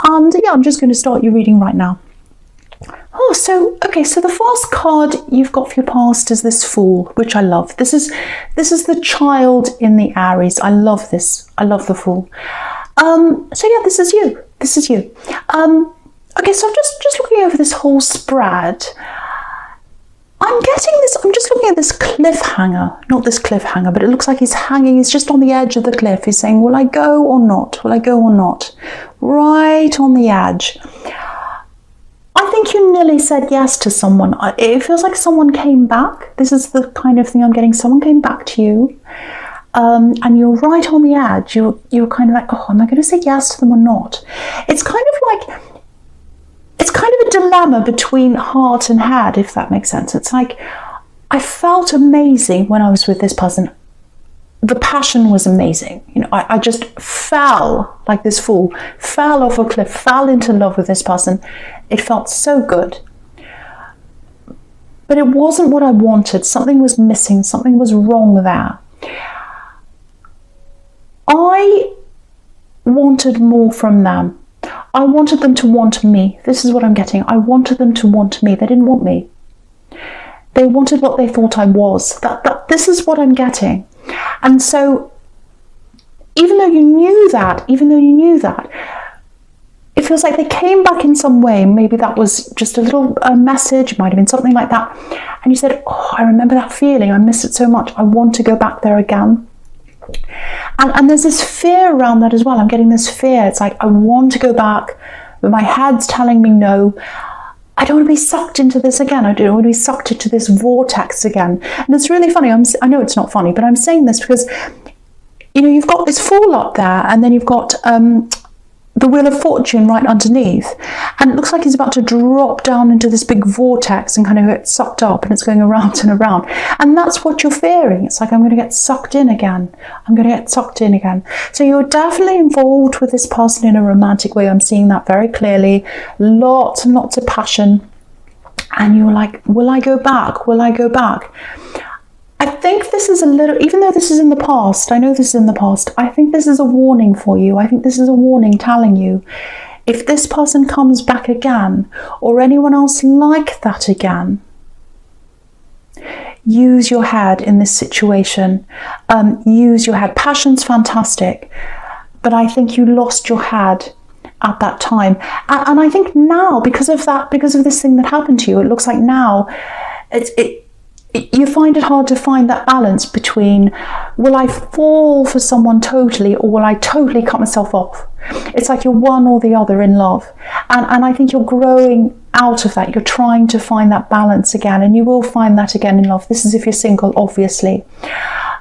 And yeah, I'm just going to start your reading right now. Oh, so the first card you've got for your past is this Fool, which I love. This is the child in the Aries. I love this. I love the Fool. So yeah, this is you. This is you. Okay, so I'm just looking over this whole spread. I'm getting this, I'm just looking at this cliffhanger, not this cliffhanger, but it looks like he's hanging, he's just on the edge of the cliff. He's saying, will I go or not? Will I go or not? Right on the edge. I think you nearly said yes to someone. It feels like someone came back. This is the kind of thing I'm getting. Someone came back to you, and you're right on the edge. You're kind of like, oh, am I going to say yes to them or not? It's kind of a dilemma between heart and head, if that makes sense. It's like, I felt amazing when I was with this person. The passion was amazing. You know, I just fell like this fool, fell off a cliff, fell into love with this person. It felt so good. But it wasn't what I wanted. Something was missing. Something was wrong there. I wanted more from them. I wanted them to want me. This is what I'm getting. I wanted them to want me. They didn't want me. They wanted what they thought I was. This is what I'm getting. And so, even though you knew that, it feels like they came back in some way. Maybe that was just a little message, might have been something like that. And you said, oh, I remember that feeling. I miss it so much. I want to go back there again. And there's this fear around that as well. I'm getting this fear. It's like, I want to go back, but my head's telling me no. I don't want to be sucked into this again. I don't want to be sucked into this vortex again. And it's really funny. I know it's not funny, but I'm saying this because, you know, you've got this Fool up there, and then you've got the Wheel of Fortune right underneath. And it looks like he's about to drop down into this big vortex and kind of get sucked up, and it's going around and around. And that's what you're fearing. It's like, I'm going to get sucked in again. I'm going to get sucked in again. So you're definitely involved with this person in a romantic way. I'm seeing that very clearly. Lots and lots of passion. And you're like, will I go back? Will I go back? I think this is a little, even though this is in the past, I know this is in the past, I think this is a warning for you. I think this is a warning telling you, if this person comes back again, or anyone else like that again, use your head in this situation. Use your head. Passion's fantastic, but I think you lost your head at that time. And I think now, because of that, because of this thing that happened to you, it looks like now you find it hard to find that balance between, will I fall for someone totally, or will I totally cut myself off? It's like you're one or the other in love. And I think you're growing out of that. You're trying to find that balance again, and you will find that again in love. This is if you're single, obviously.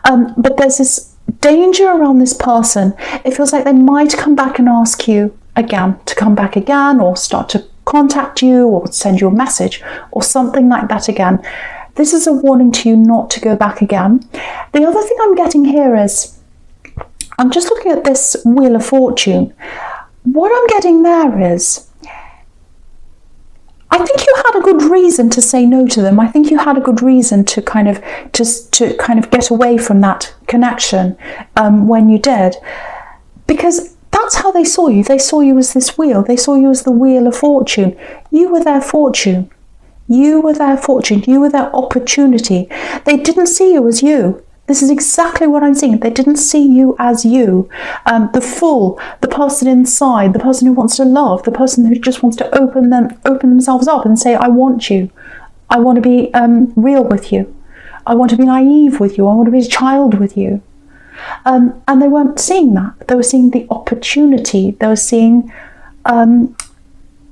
But there's this danger around this person. It feels like they might come back and ask you again to come back again, or start to contact you, or send you a message, or something like that again. This is a warning to you not to go back again. The other thing I'm getting here is, I'm just looking at this Wheel of Fortune. What I'm getting there is, I think you had a good reason to say no to them. I think you had a good reason to kind of get away from that connection when you did, because that's how they saw you. They saw you as this wheel. They saw you as the Wheel of Fortune. You were their fortune. You were their fortune. You were their opportunity. They didn't see you as you. This is exactly what I'm seeing. They didn't see you as you. The Fool, the person inside, the person who wants to love, the person who just wants to open themselves up and say, I want you. I want to be real with you. I want to be naive with you. I want to be a child with you. And they weren't seeing that. They were seeing the opportunity. They were seeing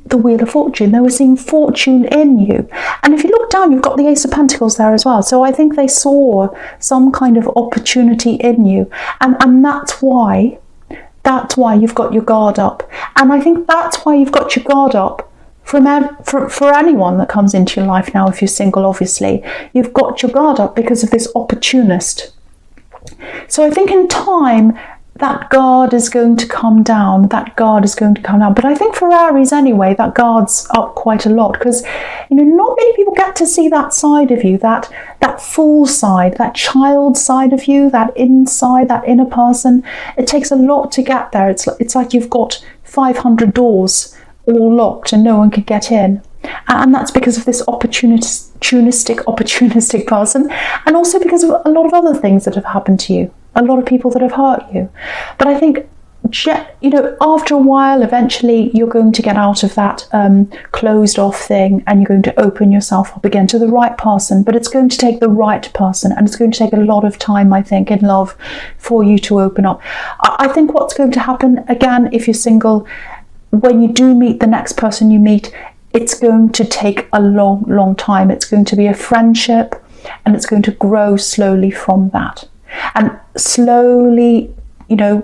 the Wheel of Fortune. They were seeing fortune in you. And if you look down, you've got the Ace of Pentacles there as well. So I think they saw some kind of opportunity in you. And that's why you've got your guard up. And I think that's why you've got your guard up for anyone that comes into your life now, if you're single, obviously. You've got your guard up because of this opportunist. So I think in time, that guard is going to come down. That guard is going to come down. But I think for Aries anyway, that guard's up quite a lot, because, you know, not many people get to see that side of you, that Fool side, that child side of you, that inside, that inner person. It takes a lot to get there. It's like you've got 500 doors all locked and no one could get in. And that's because of this opportunistic person, and also because of a lot of other things that have happened to you, a lot of people that have hurt you. But I think, you know, after a while, eventually you're going to get out of that closed off thing, and you're going to open yourself up again to the right person. But it's going to take the right person, and it's going to take a lot of time, I think, in love for you to open up. I think what's going to happen, again, if you're single, when you do meet the next person you meet, it's going to take a long time. It's going to be a friendship, and it's going to grow slowly from that. And slowly, you know,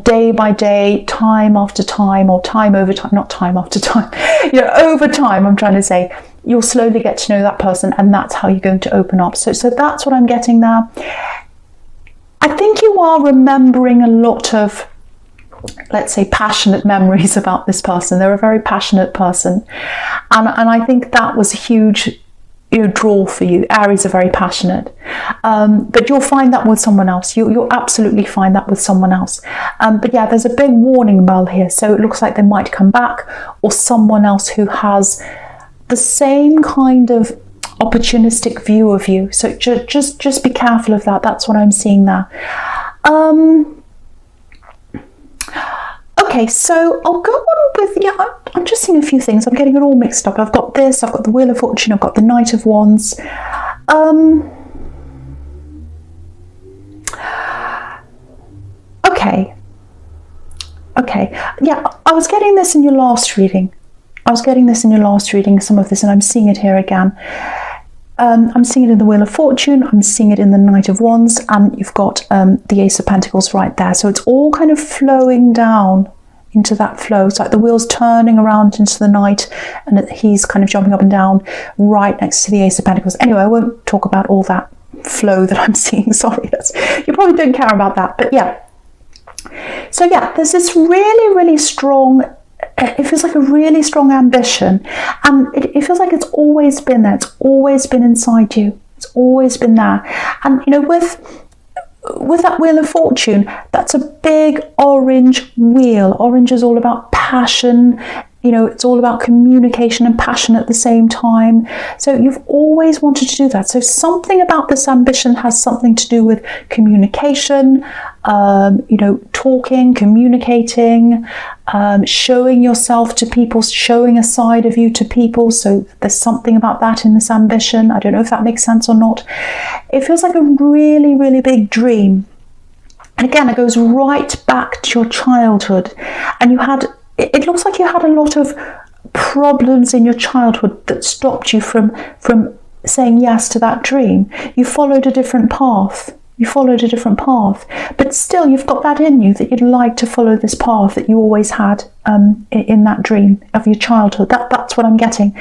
day by day, time after time, or time over time, not time after time, you know, over time, I'm trying to say, you'll slowly get to know that person, and that's how you're going to open up. So that's what I'm getting there. I think you are remembering a lot of, let's say, passionate memories about this person. They're a very passionate person, and I think that was a huge, you know, draw for you. Aries are very passionate, but you'll find that with someone else. You'll absolutely find that with someone else. But yeah, there's a big warning bell here, so it looks like they might come back, or someone else who has the same kind of opportunistic view of you. So just be careful of that. That's what I'm seeing there. Okay, so I'll go on with, yeah, I'm just seeing a few things. I'm getting it all mixed up. I've got this, I've got the Wheel of Fortune, I've got the Knight of Wands. Okay, yeah, I was getting this in your last reading. Some of this, and I'm seeing it here again. I'm seeing it in the Wheel of Fortune, I'm seeing it in the Knight of Wands, and you've got the Ace of Pentacles right there. So it's all kind of flowing down into that flow. It's like the wheel's turning around into the Knight, and he's kind of jumping up and down right next to the Ace of Pentacles. Anyway, I won't talk about all that flow that I'm seeing. Sorry, you probably don't care about that. But yeah. So yeah, there's this really strong, it feels like a really strong ambition, and it feels like it's always been there. It's always been inside you. It's always been there. And you know, with that Wheel of Fortune, that's a big orange wheel. Orange is all about passion. You know, it's all about communication and passion at the same time. So you've always wanted to do that. So something about this ambition has something to do with communication, you know, talking, communicating, showing yourself to people, showing a side of you to people. So there's something about that in this ambition. I don't know if that makes sense or not. It feels like a really big dream. And again, it goes right back to your childhood. And it looks like you had a lot of problems in your childhood that stopped you from saying yes to that dream. You followed a different path. But still, you've got that in you, that you'd like to follow this path that you always had in that dream of your childhood. That's what I'm getting.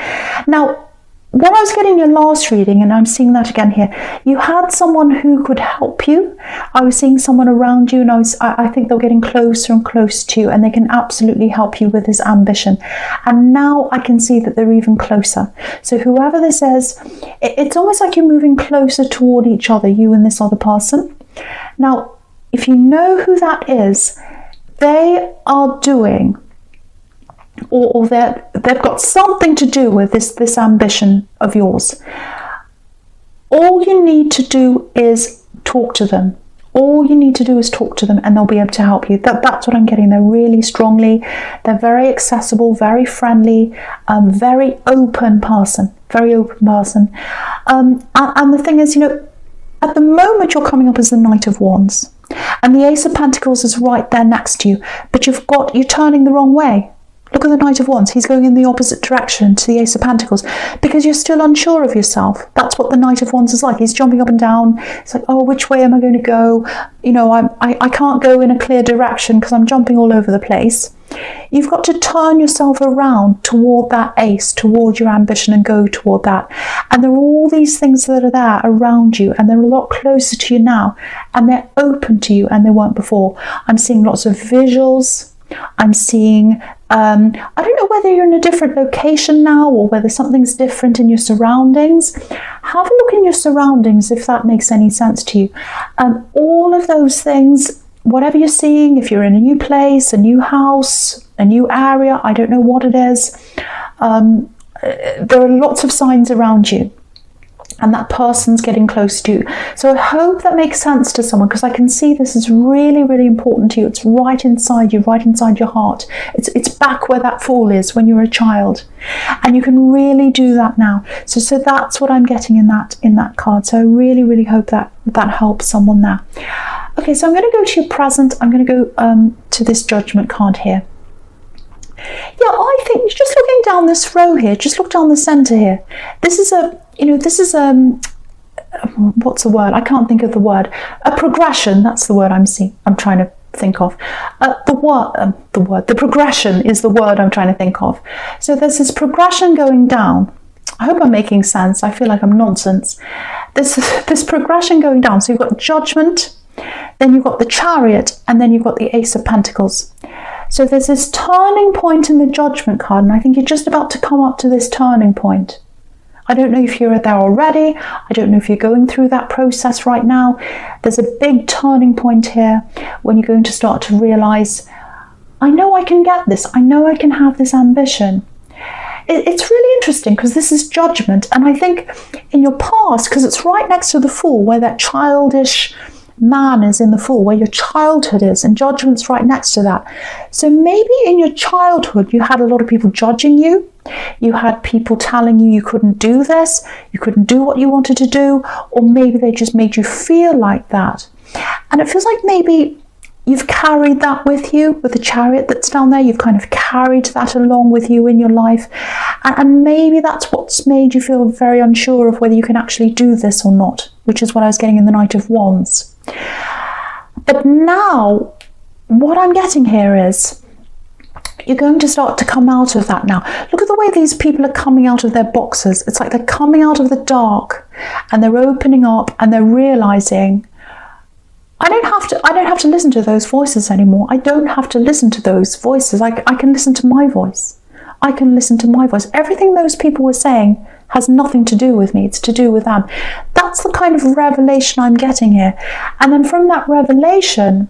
Now, when I was getting your last reading, and I'm seeing that again here, you had someone who could help you. I was seeing someone around you, and I think they're getting closer and closer to you, and they can absolutely help you with this ambition. And now I can see that they're even closer. So whoever this is, it's almost like you're moving closer toward each other, you and this other person. Now, if you know who that is, they are doing, or they've got something to do with this ambition of yours. All you need to do is talk to them. And they'll be able to help you. That's what I'm getting. They're really strongly. They're very accessible, very friendly, very open person. And the thing is, you know, at the moment you're coming up as the Knight of Wands, and the Ace of Pentacles is right there next to you, but you're turning the wrong way. Look at the Knight of Wands. He's going in the opposite direction to the Ace of Pentacles because you're still unsure of yourself. That's what the Knight of Wands is like. He's jumping up and down. It's like, oh, which way am I going to go? You know, I can't go in a clear direction because I'm jumping all over the place. You've got to turn yourself around toward that ace, toward your ambition, and go toward that. And there are all these things that are there around you, and they're a lot closer to you now, and they're open to you, and they weren't before. I'm seeing lots of visuals. I'm seeing, I don't know whether you're in a different location now or whether something's different in your surroundings. Have a look in your surroundings if that makes any sense to you. All of those things, whatever you're seeing, if you're in a new place, a new house, a new area. I don't know what it is. There are lots of signs around you, and that person's getting close to you. So I hope that makes sense to someone, because I can see this is really, really important to you. It's right inside you, right inside your heart. It's back where that fall is when you were a child, and you can really do that now. So that's what I'm getting in that card. So I really, really hope that helps someone there. Okay, so I'm going to go to your present. I'm going to go to this Judgment card here. Yeah, I think just looking down this row here, just look down the center here. This is what's the word? I can't think of the word. A progression. That's the word I'm trying to think of. The progression is the word I'm trying to think of. So there's this progression going down. I hope I'm making sense. I feel like I'm nonsense. This progression going down. So you've got Judgment, then you've got the Chariot, and then you've got the Ace of Pentacles. So there's this turning point in the Judgment card, and I think you're just about to come up to this turning point. I don't know if you're there already. I don't know if you're going through that process right now. There's a big turning point here when you're going to start to realize, I know I can get this. I know I can have this ambition. It's really interesting because this is Judgment, and I think in your past, because it's right next to the Fool, where that childish man is in the Fool, where your childhood is, and Judgment's right next to that. So maybe in your childhood you had a lot of people judging you. You had people telling you couldn't do this, you couldn't do what you wanted to do, or maybe they just made you feel like that. And it feels like maybe you've carried that with you, with the Chariot that's down there. You've kind of carried that along with you in your life, and maybe that's what's made you feel very unsure of whether you can actually do this or not, which is what I was getting in the Knight of Wands. But now what I'm getting here is you're going to start to come out of that now. Look at the way these people are coming out of their boxes. It's like they're coming out of the dark, and they're opening up, and they're realizing, I don't have to listen to those voices anymore. I don't have to listen to those voices. I can listen to my voice. I can listen to my voice. Everything those people were saying has nothing to do with me. It's to do with them. That's the kind of revelation I'm getting here. And then from that revelation,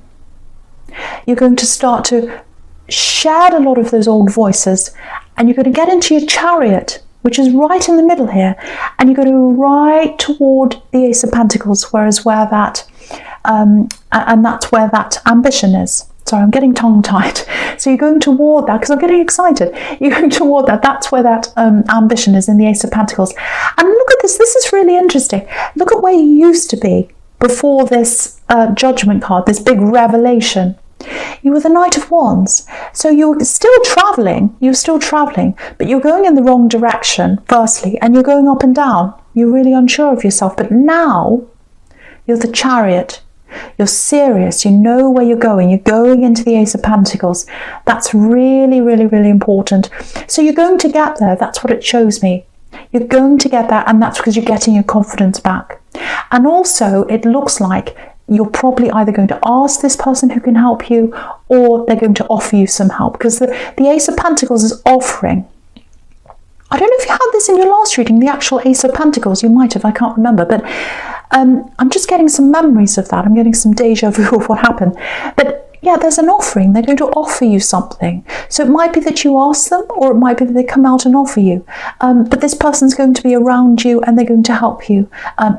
you're going to start to shed a lot of those old voices, and you're going to get into your Chariot, which is right in the middle here, and you're going to go right toward the Ace of Pentacles, where that and that's where that ambition is. Sorry, I'm getting tongue-tied. So you're going toward that, because I'm getting excited. You're going toward that. That's where that ambition is, in the Ace of Pentacles. And look at this. This is really interesting. Look at where you used to be before this Judgment card, this big revelation. You were the Knight of Wands. So you're still traveling, but you're going in the wrong direction, firstly, and you're going up and down. You're really unsure of yourself. But now you're the Chariot. You're serious. You know where you're going. You're going into the Ace of Pentacles. That's really, really, really important. So you're going to get there. That's what it shows me. You're going to get there, and that's because you're getting your confidence back. And also, it looks like you're probably either going to ask this person who can help you, or they're going to offer you some help, because the Ace of Pentacles is offering. I don't know if you had this in your last reading, the actual Ace of Pentacles. You might have, I can't remember, but I'm just getting some memories of that. I'm getting some deja vu of what happened. But yeah, there's an offering. They're going to offer you something. So it might be that you ask them, or it might be that they come out and offer you. But this person's going to be around you, and they're going to help you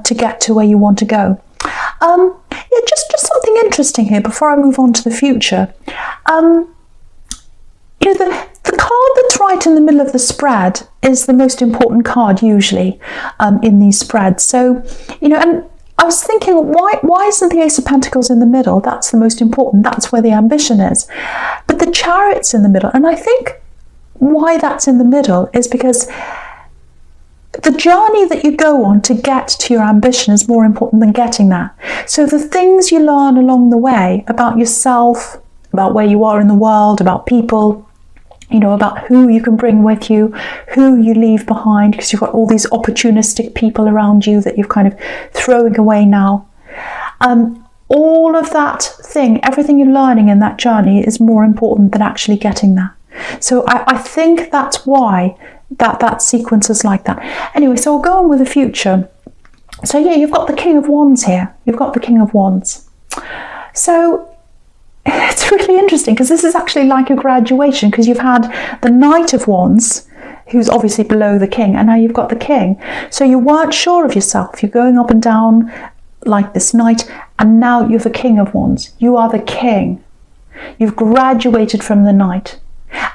to get to where you want to go. Yeah, just something interesting here before I move on to the future. The card that's right in the middle of the spread is the most important card usually in these spreads. So, and I was thinking, why isn't the Ace of Pentacles in the middle? That's the most important. That's where the ambition is. But the Chariot's in the middle. And I think why that's in the middle is because the journey that you go on to get to your ambition is more important than getting there. So the things you learn along the way about yourself, about where you are in the world, about people, about who you can bring with you, who you leave behind, because you've got all these opportunistic people around you that you're kind of throwing away now. All of that thing, everything you're learning in that journey is more important than actually getting there. So I think that's why that sequence is like that. Anyway, so we'll go on with the future. So yeah, you've got the King of Wands here. You've got the King of Wands. So it's really interesting because this is actually like a graduation, because you've had the Knight of Wands, who's obviously below the King, and now you've got the King. So you weren't sure of yourself. You're going up and down like this Knight, and now you're the King of Wands. You are the King. You've graduated from the Knight.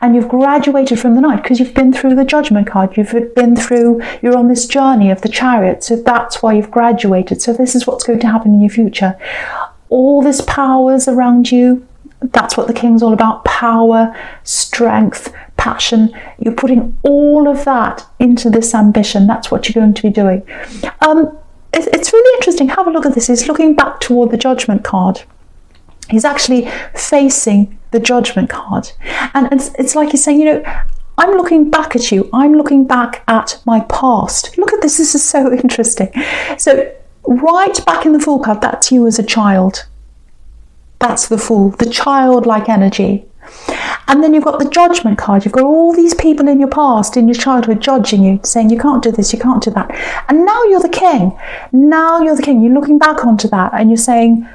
And you've graduated from the Knight because you've been through the Judgment card. You're on this journey of the Chariot. So that's why you've graduated. So this is what's going to happen in your future. All this power's around you. That's what the King's all about. Power, strength, passion. You're putting all of that into this ambition. That's what you're going to be doing. It's really interesting. Have a look at this. He's looking back toward the Judgment card. He's actually facing the Judgment card. And it's like he's saying, you know, I'm looking back at you. I'm looking back at my past. Look at this. This is so interesting. So right back in the Fool card, that's you as a child. That's the Fool, the childlike energy. And then you've got the Judgment card. You've got all these people in your past, in your childhood, judging you, saying you can't do this, you can't do that. And now you're the King. Now you're the King. You're looking back onto that and you're saying,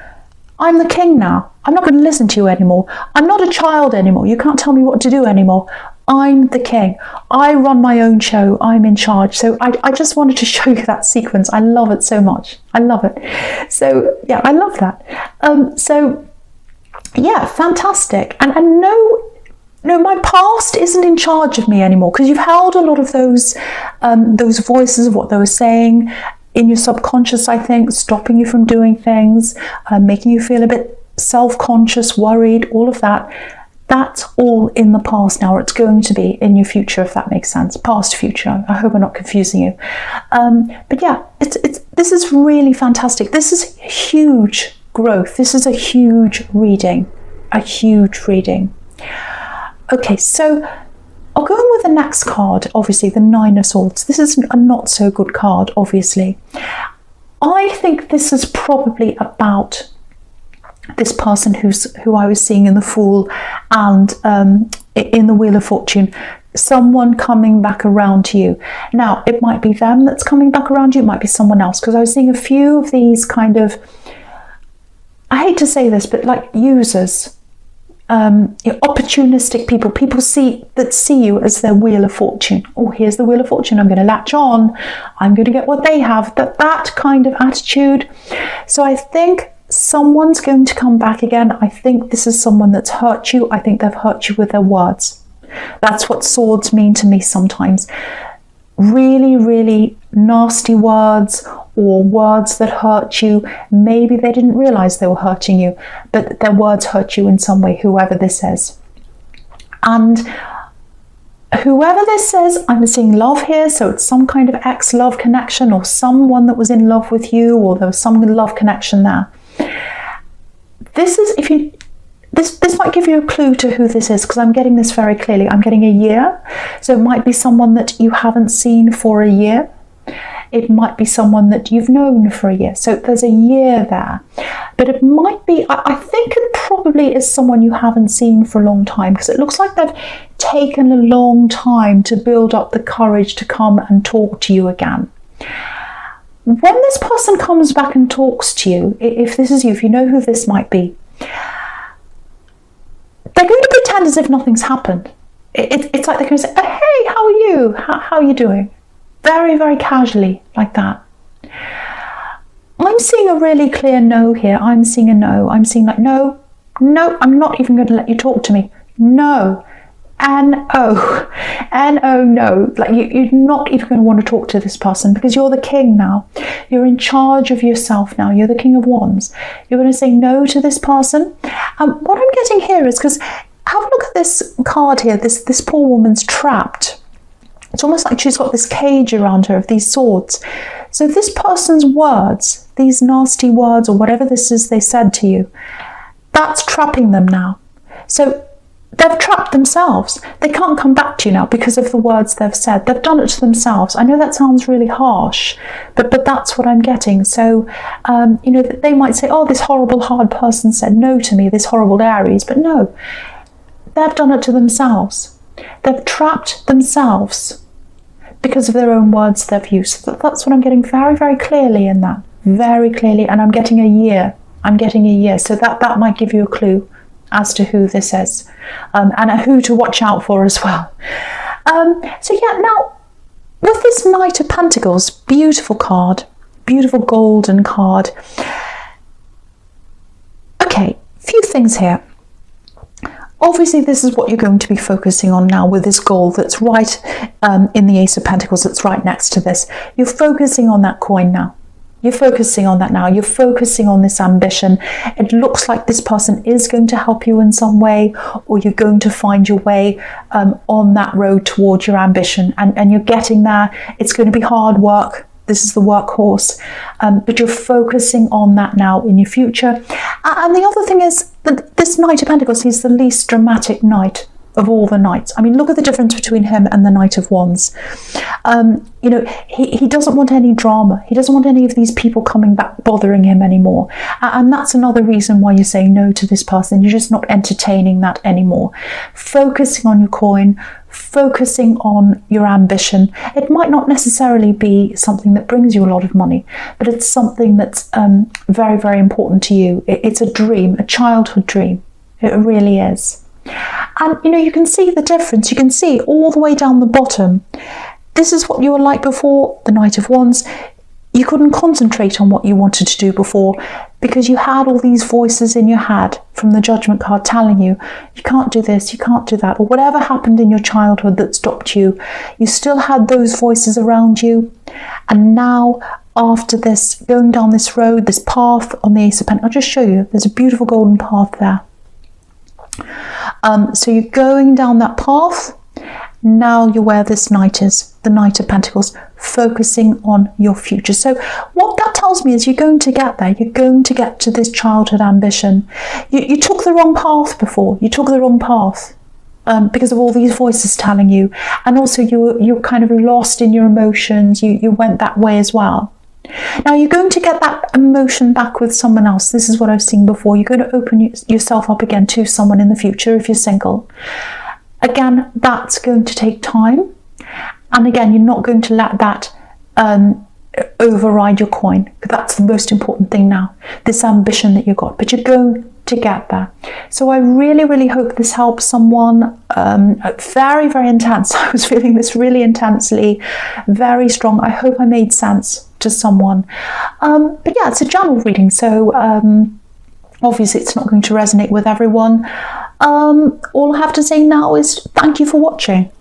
I'm the King now. I'm not going to listen to you anymore. I'm not a child anymore. You can't tell me what to do anymore. I'm the King. I run my own show. I'm in charge. So I just wanted to show you that sequence. I love it so much. I love it. So yeah, I love that. So yeah, fantastic. And no, my past isn't in charge of me anymore, because you've held a lot of those voices of what they were saying in your subconscious, I think, stopping you from doing things, making you feel a bit self-conscious, worried, all of that. That's all in the past now, or it's going to be in your future, if that makes sense. Past, future. I hope I'm not confusing you. But yeah, this is really fantastic. This is huge growth. This is a huge reading. A huge reading. Okay, so I'll go on with the next card, obviously, the Nine of Swords. This is a not so good card, obviously. I think this is probably about this person who I was seeing in the Fool and in the Wheel of Fortune. Someone coming back around to you. Now, it might be them that's coming back around you. It might be someone else, because I was seeing a few of these kind of, I hate to say this, but like users. Opportunistic people see you as their Wheel of Fortune. Oh, here's the Wheel of Fortune, I'm going to latch on, I'm going to get what they have, that kind of attitude. So I think someone's going to come back again. I think this is someone that's hurt you. I think they've hurt you with their words. That's what swords mean to me sometimes. Really, really nasty words, or words that hurt you. Maybe they didn't realize they were hurting you, but their words hurt you in some way, whoever this is. And whoever this is, I'm seeing love here, so it's some kind of ex-love connection, or someone that was in love with you, or there was some love connection there. This is, this might give you a clue to who this is, because I'm getting this very clearly. I'm getting a year, so it might be someone that you haven't seen for a year. It might be someone that you've known for a year. So there's a year there. But it might be, I think it probably is someone you haven't seen for a long time, because it looks like they've taken a long time to build up the courage to come and talk to you again. When this person comes back and talks to you, if this is you, if you know who this might be, they're going to pretend as if nothing's happened. It's like they're going to say, oh, hey, how are you? How are you doing? Very, very casually, like that. I'm seeing a really clear no here. I'm seeing a no. I'm seeing like, no, I'm not even going to let you talk to me. No. N-O. N-O, no. Like you're not even going to want to talk to this person, because you're the King now. You're in charge of yourself now. You're the King of Wands. You're going to say no to this person. What I'm getting here is, because have a look at this card here. This poor woman's trapped. It's almost like she's got this cage around her of these swords. So this person's words, these nasty words or whatever this is they said to you, that's trapping them now. So they've trapped themselves. They can't come back to you now because of the words they've said. They've done it to themselves. I know that sounds really harsh, but that's what I'm getting. So, you know, they might say, oh, this horrible, hard person said no to me, this horrible Aries. But no, they've done it to themselves. They've trapped themselves because of their own words they've used. That's what I'm getting very, very clearly in that. Very clearly. And I'm getting a year. I'm getting a year. So that might give you a clue as to who this is, and who to watch out for as well. So yeah, now with this Knight of Pentacles, beautiful card, beautiful golden card. Okay, few things here. Obviously, this is what you're going to be focusing on now with this gold that's right in the Ace of Pentacles, that's right next to this. You're focusing on that coin now. You're focusing on that now. You're focusing on this ambition. It looks like this person is going to help you in some way, or you're going to find your way on that road towards your ambition. And you're getting there. It's going to be hard work. This is the workhorse. But you're focusing on that now in your future. And the other thing is that this Knight of Pentacles, he's the least dramatic knight of all the knights. I mean, look at the difference between him and the Knight of Wands. You know, he doesn't want any drama. He doesn't want any of these people coming back bothering him anymore. And that's another reason why you say no to this person. You're just not entertaining that anymore. Focusing on your coin, focusing on your ambition. It might not necessarily be something that brings you a lot of money, but it's something that's very, very important to you. It's a dream, a childhood dream. It really is. And you know, you can see the difference. You can see all the way down the bottom. This is what you were like before, the Knight of Wands. You couldn't concentrate on what you wanted to do before because you had all these voices in your head from the Judgment card telling you, you can't do this, you can't do that, or whatever happened in your childhood that stopped you. You still had those voices around you. And now, after this, going down this road, this path on the Ace of Pentacles, I'll just show you, there's a beautiful golden path there. So you're going down that path. Now you're where this knight is, the Knight of Pentacles, focusing on your future. So what that tells me is you're going to get there. You're going to get to this childhood ambition. You took the wrong path before. You took the wrong path because of all these voices telling you. And also you're kind of lost in your emotions. You went that way as well. Now you're going to get that emotion back with someone else. This is what I've seen before. You're going to open yourself up again to someone in the future if you're single. Again, that's going to take time. And again, you're not going to let that override your coin. That's the most important thing now, this ambition that you've got. But you're going to get there. So I really, really hope this helps someone. Very, very intense. I was feeling this really intensely, very strong. I hope I made sense to someone. But yeah, it's a general reading. So obviously it's not going to resonate with everyone. All I have to say now is thank you for watching.